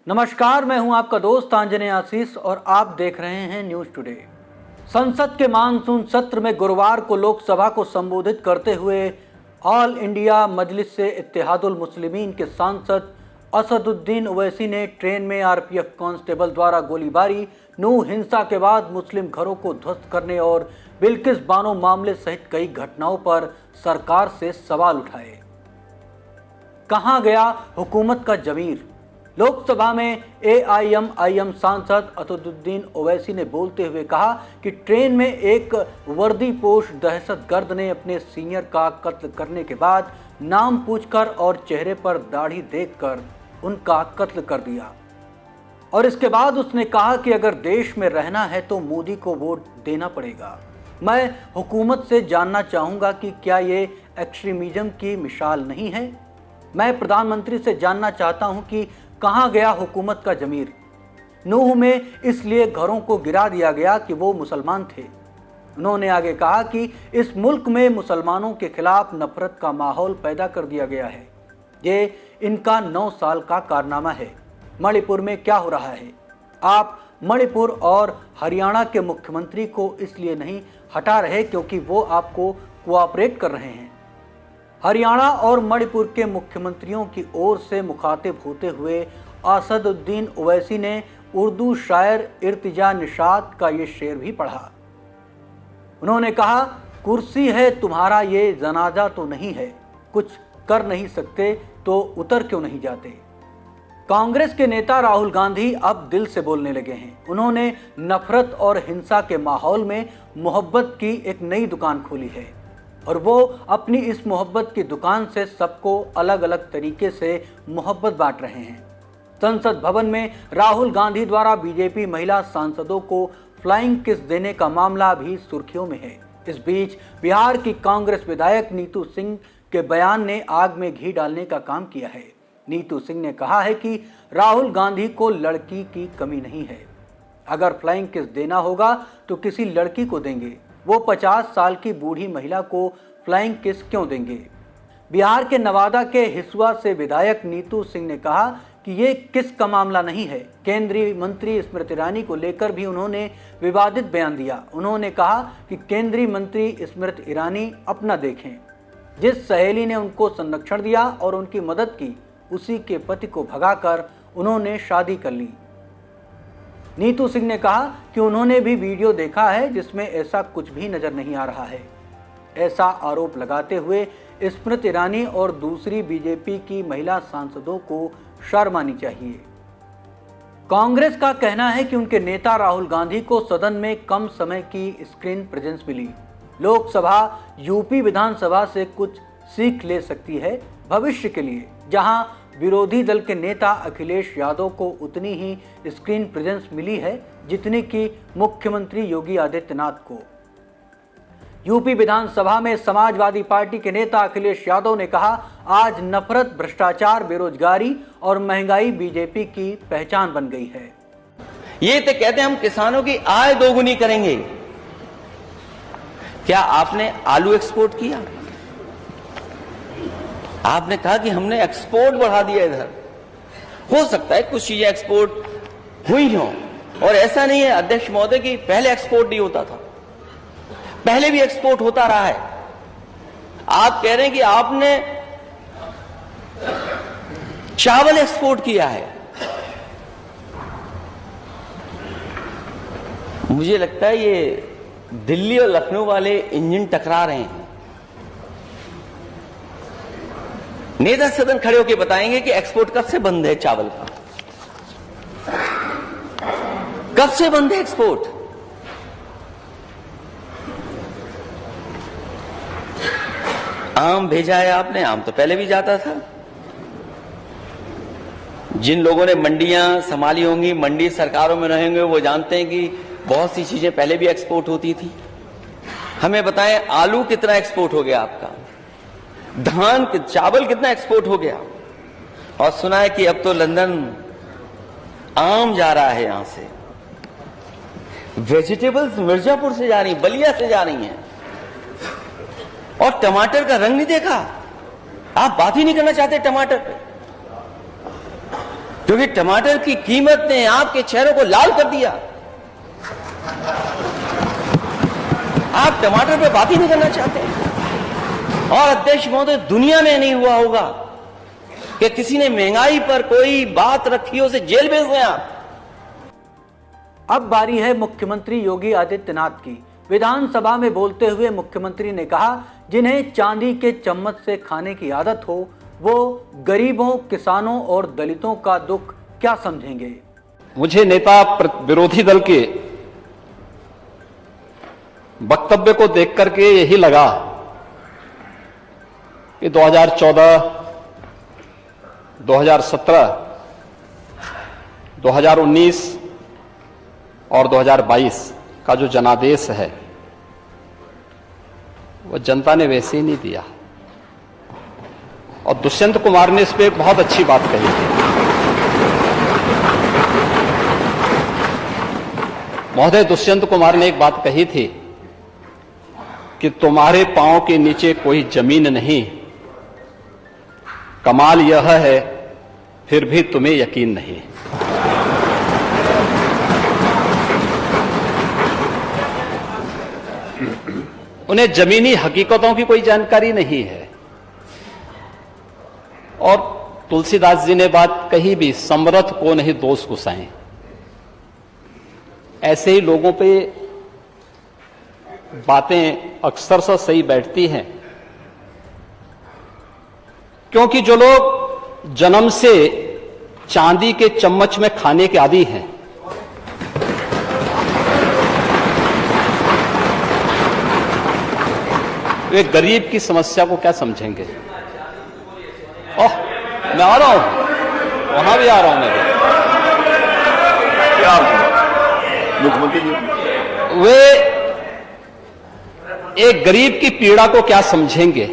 नमस्कार, मैं हूं आपका दोस्त आंजनेय आशीष और आप देख रहे हैं न्यूज टुडे। संसद के मानसून सत्र में गुरुवार को लोकसभा को संबोधित करते हुए ऑल इंडिया मजलिस से इत्तेहादुल मुस्लिमीन के सांसद असदुद्दीन ओवैसी ने ट्रेन में आरपीएफ कांस्टेबल द्वारा गोलीबारी, नूह हिंसा के बाद मुस्लिम घरों को ध्वस्त करने और बिल्किस बानो मामले सहित कई घटनाओं पर सरकार से सवाल उठाए। कहां गया हुकूमत का जमीर? लोकसभा में एआईएमआईएम सांसद असदुद्दीन ओवैसी ने बोलते हुए कहा कि ट्रेन में एक वर्दीपोश दहशतगर्द ने अपने सीनियर का कत्ल करने के बाद नाम पूछकर और चेहरे पर दाढ़ी देखकर उनका कत्ल कर दिया। और इसके बाद उसने कहा कि अगर देश में रहना है तो मोदी को वोट देना पड़ेगा। मैं हुकूमत से जानना चाहूँगा कि क्या ये एक्सट्रीमिज्म की मिसाल नहीं है? मैं प्रधानमंत्री से जानना चाहता हूँ कि कहां गया हुकूमत का जमीर? नूह में इसलिए घरों को गिरा दिया गया कि वो मुसलमान थे। उन्होंने आगे कहा कि इस मुल्क में मुसलमानों के खिलाफ नफरत का माहौल पैदा कर दिया गया है। ये इनका 9 साल का कारनामा है। मणिपुर में क्या हो रहा है? आप मणिपुर और हरियाणा के मुख्यमंत्री को इसलिए नहीं हटा रहे क्योंकि वो आपको कोऑपरेट कर रहे हैं। हरियाणा और मणिपुर के मुख्यमंत्रियों की ओर से मुखातिब होते हुए असदुद्दीन ओवैसी ने उर्दू शायर इर्तिजा निशात का ये शेर भी पढ़ा। उन्होंने कहा, कुर्सी है तुम्हारा ये जनाजा तो नहीं है, कुछ कर नहीं सकते तो उतर क्यों नहीं जाते? कांग्रेस के नेता राहुल गांधी अब दिल से बोलने लगे हैं। उन्होंने नफरत और हिंसा के माहौल में मोहब्बत की एक नई दुकान खोली है और वो अपनी इस मोहब्बत की दुकान से सबको अलग अलग तरीके से मोहब्बत बांट रहे हैं। संसद भवन में राहुल गांधी द्वारा बीजेपी महिला सांसदों को फ्लाइंग किस देने का मामला भी सुर्खियों में है। इस बीच बिहार की कांग्रेस विधायक नीतू सिंह के बयान ने आग में घी डालने का काम किया है। नीतू सिंह ने कहा है कि राहुल गांधी को लड़की की कमी नहीं है। अगर फ्लाइंग किस देना होगा तो किसी लड़की को देंगे, वो 50 साल की बूढ़ी महिला को फ्लाइंग किस क्यों देंगे? बिहार के नवादा के हिसुआ से विधायक नीतू सिंह ने कहा कि ये किस का मामला नहीं है। केंद्रीय मंत्री स्मृति ईरानी को लेकर भी उन्होंने विवादित बयान दिया। उन्होंने कहा कि केंद्रीय मंत्री स्मृति ईरानी अपना देखें। जिस सहेली ने उनको संरक्षण दिया और उनकी मदद की, उसी के पति को भगाकर उन्होंने शादी कर ली। नीतू सिंह ने कहा कि उन्होंने भी वीडियो देखा है जिसमें ऐसा कुछ भी नजर नहीं आ रहा है। ऐसा आरोप लगाते हुए स्मृति ईरानी और दूसरी बीजेपी की महिला सांसदों को शर्म आनी चाहिए। कांग्रेस का कहना है कि उनके नेता राहुल गांधी को सदन में कम समय की स्क्रीन प्रेजेंस मिली। लोकसभा यूपी विधानसभा से कुछ सीख ले सकती है भविष्य के लिए, जहां विरोधी दल के नेता अखिलेश यादव को उतनी ही स्क्रीन प्रेजेंस मिली है जितनी कि मुख्यमंत्री योगी आदित्यनाथ को। यूपी विधानसभा में समाजवादी पार्टी के नेता अखिलेश यादव ने कहा, आज नफरत, भ्रष्टाचार, बेरोजगारी और महंगाई बीजेपी की पहचान बन गई है। ये तो कहते हैं हम किसानों की आय दोगुनी करेंगे। क्या आपने आलू एक्सपोर्ट किया? आपने कहा कि हमने एक्सपोर्ट बढ़ा दिया। इधर हो सकता है कुछ चीजें एक्सपोर्ट हुई हो, और ऐसा नहीं है अध्यक्ष महोदय कि पहले एक्सपोर्ट नहीं होता था, पहले भी एक्सपोर्ट होता रहा है। आप कह रहे हैं कि आपने चावल एक्सपोर्ट किया है। मुझे लगता है ये दिल्ली और लखनऊ वाले इंजन टकरा रहे हैं। नेता सदन खड़े होकर बताएंगे कि एक्सपोर्ट कब से बंद है चावल का, कब से बंद है एक्सपोर्ट? आम भेजा है आपने, आम तो पहले भी जाता था। जिन लोगों ने मंडियां संभाली होंगी, मंडी सरकारों में रहेंगे, वो जानते हैं कि बहुत सी चीजें पहले भी एक्सपोर्ट होती थी। हमें बताएं, आलू कितना एक्सपोर्ट हो गया आपका, धान चावल कितना एक्सपोर्ट हो गया, और सुना है कि अब तो लंदन आम जा रहा है। यहां से वेजिटेबल्स मिर्जापुर से जा रही, बलिया से जा रही हैं, और टमाटर का रंग नहीं देखा। आप बात ही नहीं करना चाहते टमाटर पे। क्योंकि टमाटर की कीमत ने आपके चेहरों को लाल कर दिया। आप टमाटर पे बात ही नहीं करना चाहते। और अध्यक्ष महोदय, दुनिया में नहीं हुआ होगा कि किसी ने महंगाई पर कोई बात रखी हो, उसे जेल भेज दें आप। अब बारी है मुख्यमंत्री योगी आदित्यनाथ की। विधानसभा में बोलते हुए मुख्यमंत्री ने कहा, जिन्हें चांदी के चम्मच से खाने की आदत हो वो गरीबों, किसानों और दलितों का दुख क्या समझेंगे। मुझे नेता विरोधी दल के वक्तव्य को देख करके यही लगा कि 2014, 2017, 2019 और 2022 का जो जनादेश है वो जनता ने वैसे ही नहीं दिया। और दुष्यंत कुमार ने इस पे एक बहुत अच्छी बात कही थी। महोदय, दुष्यंत कुमार ने एक बात कही थी कि तुम्हारे पांव के नीचे कोई जमीन नहीं, कमाल यह है फिर भी तुम्हें यकीन नहीं। उन्हें जमीनी हकीकतों की कोई जानकारी नहीं है। और तुलसीदास जी ने बात कही भी, समरथ को नहीं दोष गुसाएं। ऐसे ही लोगों पे बातें अक्सर से सही बैठती हैं, क्योंकि जो लोग जन्म से चांदी के चम्मच में खाने के आदी हैं, वे गरीब की समस्या को क्या समझेंगे। ओह, मैं आ रहा हूं, वहां भी आ रहा हूं मैं भी। मुख्यमंत्री जी, वे एक गरीब की पीड़ा को क्या समझेंगे,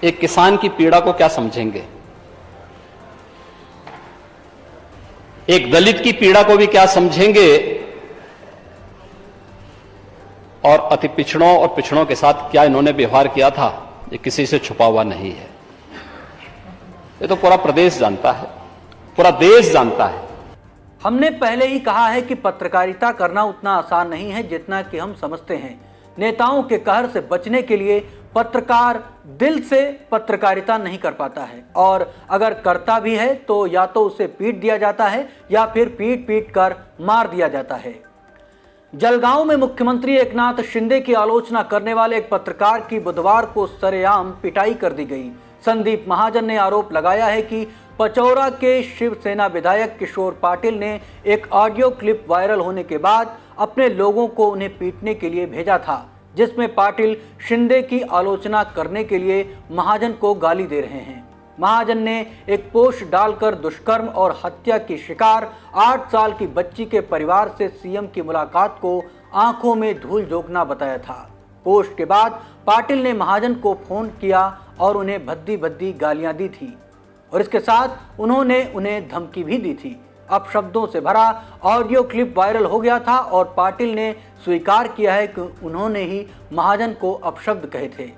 एक किसान की पीड़ा को क्या समझेंगे, एक दलित की पीड़ा को भी क्या समझेंगे। और अति पिछड़ों और पिछड़ों के साथ क्या इन्होंने व्यवहार किया था, ये किसी से छुपा हुआ नहीं है। ये तो पूरा प्रदेश जानता है, पूरा देश जानता है। हमने पहले ही कहा है कि पत्रकारिता करना उतना आसान नहीं है जितना कि हम समझते हैं। नेताओं के कहर से बचने के लिए पत्रकार दिल से पत्रकारिता नहीं कर पाता है, और अगर करता भी है तो या तो उसे पीट दिया जाता है या फिर पीट पीट कर मार दिया जाता है। जलगांव में मुख्यमंत्री एकनाथ शिंदे की आलोचना करने वाले एक पत्रकार की बुधवार को सरेआम पिटाई कर दी गई। संदीप महाजन ने आरोप लगाया है कि पचौरा के शिवसेना विधायक किशोर पाटिल ने एक ऑडियो क्लिप वायरल होने के बाद अपने लोगों को उन्हें पीटने के लिए भेजा था, जिसमें पाटिल शिंदे की आलोचना करने के लिए महाजन को गाली दे रहे हैं। महाजन ने एक पोस्ट डालकर दुष्कर्म और हत्या की शिकार 8 साल की बच्ची के परिवार से सीएम की मुलाकात को आंखों में धूल झोंकना बताया था। पोस्ट के बाद पाटिल ने महाजन को फोन किया और उन्हें भद्दी भद्दी गालियां दी थी, और इसके साथ उन्होंने उन्हें धमकी भी दी थी। अपशब्दों से भरा ऑडियो क्लिप वायरल हो गया था और पाटिल ने स्वीकार किया है कि उन्होंने ही महाजन को अपशब्द कहे थे।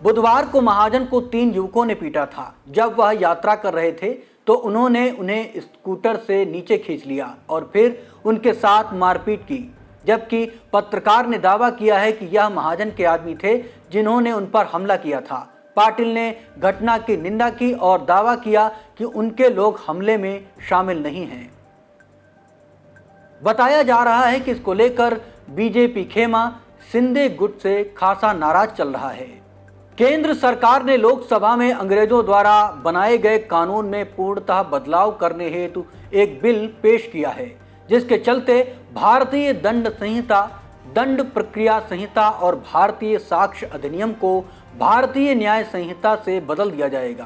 बुधवार को महाजन को 3 युवकों ने पीटा था। जब वह यात्रा कर रहे थे तो उन्होंने उन्हें स्कूटर से नीचे खींच लिया और फिर उनके साथ मारपीट की, जबकि पत्रकार ने दावा किया है कि यह महाजन के आदमी थे जिन्होंने उन पर हमला किया था। पाटिल ने घटना की निंदा की और दावा किया कि उनके लोग हमले में शामिल नहीं हैं। बताया जा रहा है कि इसको लेकर बीजेपी खेमा शिंदे गुट से खासा नाराज चल रहा है। केंद्र सरकार ने लोकसभा में अंग्रेजों द्वारा बनाए गए कानून में पूर्णतः बदलाव करने हेतु एक बिल पेश किया है, जिसके चलते भारतीय दंड संहिता, दंड प्रक्रिया संहिता और भारतीय साक्ष्य अधिनियम को भारतीय न्याय संहिता से बदल दिया जाएगा।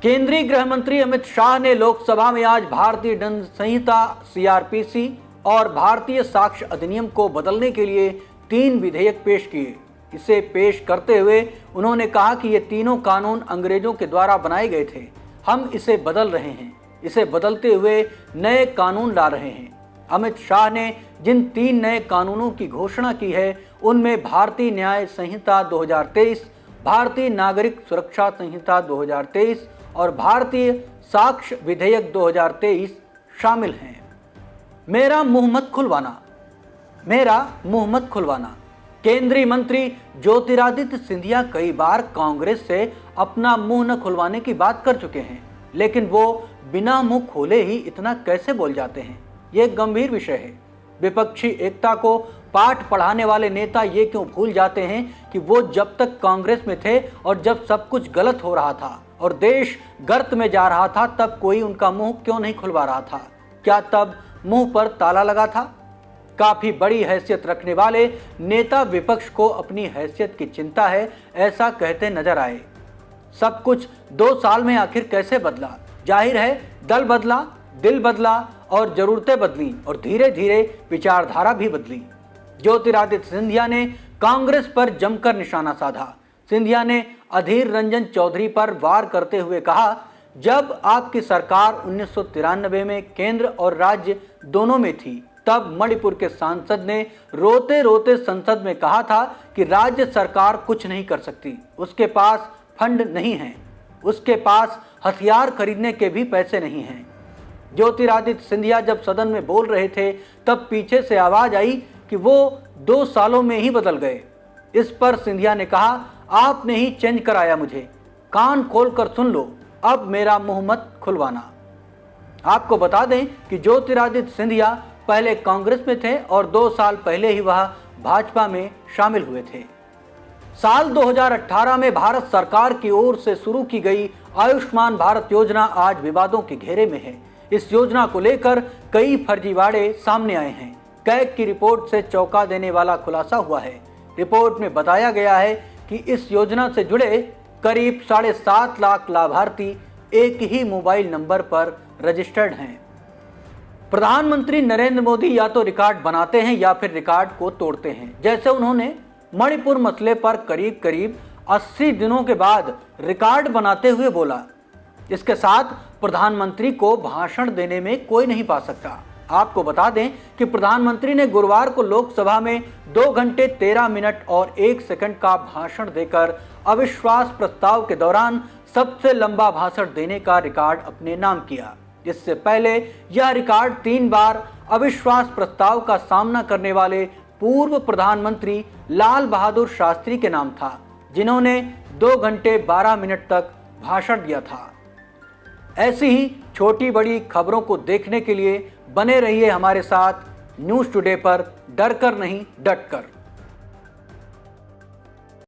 केंद्रीय गृह मंत्री अमित शाह ने लोकसभा में आज भारतीय दंड संहिता सीआरपीसी और भारतीय साक्ष्य अधिनियम को बदलने के लिए 3 विधेयक पेश किए। इसे पेश करते हुए उन्होंने कहा कि ये तीनों कानून अंग्रेजों के द्वारा बनाए गए थे, हम इसे बदल रहे हैं, इसे बदलते हुए नए कानून ला रहे हैं। अमित शाह ने जिन 3 नए कानूनों की घोषणा की है उनमें भारतीय न्याय संहिता 2023, भारतीय नागरिक सुरक्षा संहिता 2023 और भारतीय साक्ष्य विधेयक 2023 शामिल हैं। मेरा मुंह मत खुलवाना। केंद्रीय मंत्री ज्योतिरादित्य सिंधिया कई बार कांग्रेस से अपना मुंह न खुलवाने की बात कर चुके हैं, लेकिन वो बिना मुंह खोले ही इतना कैसे बोल जाते हैं, ये एक गंभीर विषय है। विपक्षी एकता को पाठ पढ़ाने वाले नेता ये क्यों भूल जाते हैं कि वो जब तक कांग्रेस में थे और जब सब कुछ गलत हो रहा था और देश गर्त में जा रहा था, तब कोई उनका मुंह क्यों नहीं खुलवा रहा था? क्या तब मुंह पर ताला लगा था? काफी बड़ी हैसियत रखने वाले नेता विपक्ष को अपनी हैसियत की चिंता है, ऐसा कहते नजर आए। सब कुछ 2 साल में आखिर कैसे बदला? जाहिर है दल बदला, दिल बदला और जरूरतें बदली और धीरे धीरे विचारधारा भी बदली। ज्योतिरादित्य सिंधिया ने कांग्रेस पर जमकर निशाना साधा। सिंधिया ने अधीर रंजन चौधरी पर वार करते हुए कहा, जब आपकी सरकार 1993 में केंद्र और राज्य दोनों में थी, तब मणिपुर के सांसद ने रोते रोते संसद में कहा था कि राज्य सरकार कुछ नहीं कर सकती, उसके पास फंड नहीं है, उसके पास हथियार खरीदने के भी पैसे नहीं हैं। ज्योतिरादित्य सिंधिया जब सदन में बोल रहे थे, तब पीछे से आवाज आई कि वो 2 सालों में ही बदल गए। इस पर सिंधिया ने कहा, आपने ही चेंज कराया मुझे, कान खोलकर सुन लो, अब मेरा मुंह मत खुलवाना। आपको बता दें कि ज्योतिरादित्य सिंधिया पहले कांग्रेस में थे और 2 साल पहले ही वह भाजपा में शामिल हुए थे। साल 2018 में भारत सरकार की ओर से शुरू की गई आयुष्मान भारत योजना आज विवादों के घेरे में है। इस योजना को लेकर कई फर्जीवाड़े सामने आए हैं। कैग की रिपोर्ट से चौंका देने वाला खुलासा हुआ है। रिपोर्ट में बताया गया है कि इस योजना से जुड़े करीब 7.5 लाख लाभार्थी एक ही मोबाइल नंबर पर रजिस्टर्ड हैं। प्रधानमंत्री नरेंद्र मोदी या तो रिकॉर्ड बनाते हैं या फिर रिकॉर्ड को तोड़ते हैं, जैसे उन्होंने मणिपुर मसले पर करीब 80 दिनों के बाद रिकॉर्ड बनाते हुए बोला। इसके साथ प्रधानमंत्री को भाषण देने में कोई नहीं पा सकता। आपको बता दें कि प्रधानमंत्री ने गुरुवार को लोकसभा में 2 घंटे 13 मिनट और 1 सेकंड का भाषण देकर अविश्वास प्रस्ताव के दौरान सबसे लंबा भाषण देने का रिकॉर्ड अपने नाम किया। इससे पहले यह रिकॉर्ड 3 बार अविश्वास प्रस्ताव का सामना करने वाले पूर्व प्रधानमंत्री लाल बहादुर शास्त्री के नाम था, जिन्होंने 2 घंटे 12 मिनट तक भाषण दिया था। ऐसी ही छोटी बड़ी खबरों को देखने के लिए बने रहिए हमारे साथ न्यूज़ टुडे पर, डर कर नहीं डट कर।